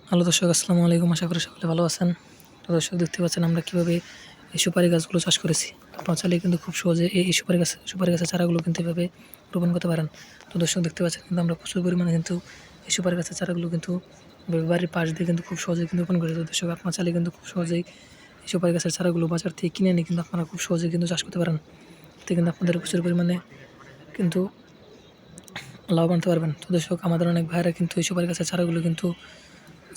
Hello দর্শক, আসসালামু আলাইকুম। আশা করি সকলে ভালো আছেন। তো দর্শক, দেখতে পাচ্ছেন আমরা কীভাবে এই সুপারি গাছগুলো চাষ করেছি। আপনারা চাইলে কিন্তু খুব সহজে এই সুপারি গাছের চারাগুলো কিন্তু এভাবে রোপণ করতে পারেন। তো দর্শক, দেখতে পাচ্ছেন কিন্তু আমরা প্রচুর পরিমাণে কিন্তু এই সুপারি গাছের চারাগুলো কিন্তু বাড়ির পাশ দিয়ে কিন্তু খুব সহজেই কিন্তু রোপণ করেছি। তো দর্শক, আপনারা চাইলে কিন্তু খুব সহজেই এই সুপারি গাছের চারাগুলো বাজার থেকে কিনে এনে কিন্তু আপনারা খুব সহজেই কিন্তু চাষ করতে পারেন। এতে কিন্তু আপনাদের প্রচুর পরিমাণে কিন্তু লাভবান হতে পারবেন। তো দর্শক, আমাদের অনেক ভাইয়েরা কিন্তু এই সুপারি গাছের চারাগুলো কিন্তু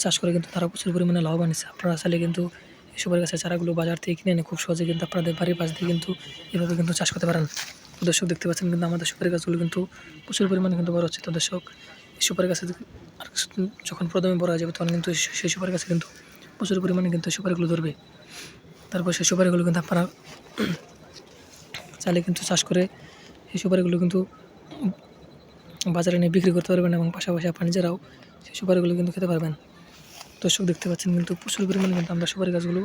চাষ করে কিন্তু তারা প্রচুর পরিমাণে লাভবান হচ্ছে। আপনারা চাইলে কিন্তু এই সুপারি গাছের চারাগুলো বাজার থেকে কিনে এনে খুব সহজে কিন্তু আপনাদের বাড়ির পাশ দিয়ে কিন্তু এভাবে কিন্তু চাষ করতে পারেন। তো দর্শক, দেখতে পাচ্ছেন কিন্তু আমাদের সুপারি গাছগুলো কিন্তু প্রচুর পরিমাণে কিন্তু বড় হচ্ছে। তো দর্শক, এই সুপারি গাছে যখন প্রথমে বড় হয়ে যাবে তখন কিন্তু সেই সুপারি গাছে কিন্তু প্রচুর পরিমাণে কিন্তু সুপারিগুলো ধরবে। তারপর সেই সুপারিগুলো কিন্তু আপনারা চাইলে কিন্তু চাষ করে এই সুপারিগুলো কিন্তু বাজারে নিয়ে বিক্রি করতে পারবেন এবং পাশাপাশি আপনার নিজেরাও সেই সুপারিগুলো কিন্তু খেতে পারবেন। দর্শক, দেখতে পাচ্ছেন কিন্তু প্রচুর পরিমাণে কিন্তু আমরা সুপারি গাছগুলো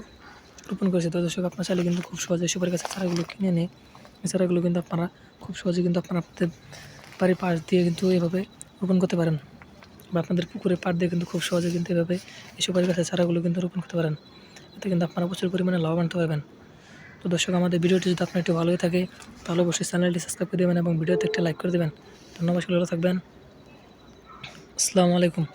রোপণ করেছি। তো দর্শক, আপনার চাইলে কিন্তু খুব সহজে সুপারি গাছের চারাগুলো কিনে এনে এই চারাগুলো কিন্তু আপনারা খুব সহজে কিন্তু আপনাদের বাড়ির পাশ দিয়ে কিন্তু এভাবে রোপণ করতে পারেন, বা আপনাদের পুকুরের পাড় দিয়ে কিন্তু খুব সহজে কিন্তু এভাবে এই সুপারি গাছের চারাগুলো কিন্তু রোপণ করতে পারেন। এতে কিন্তু আপনারা প্রচুর পরিমাণে লাভবান হতে পারবেন। তো দর্শক, আমাদের ভিডিওটি যদি আপনার একটু ভালো হয়ে থাকে তাহলে অবশ্যই চ্যানেলটি সাবস্ক্রাইব করে দেবেন এবং ভিডিওতে একটা লাইক করে দেবেন। ধন্যবাদ, ভালো থাকবেন। আসসালামু আলাইকুম।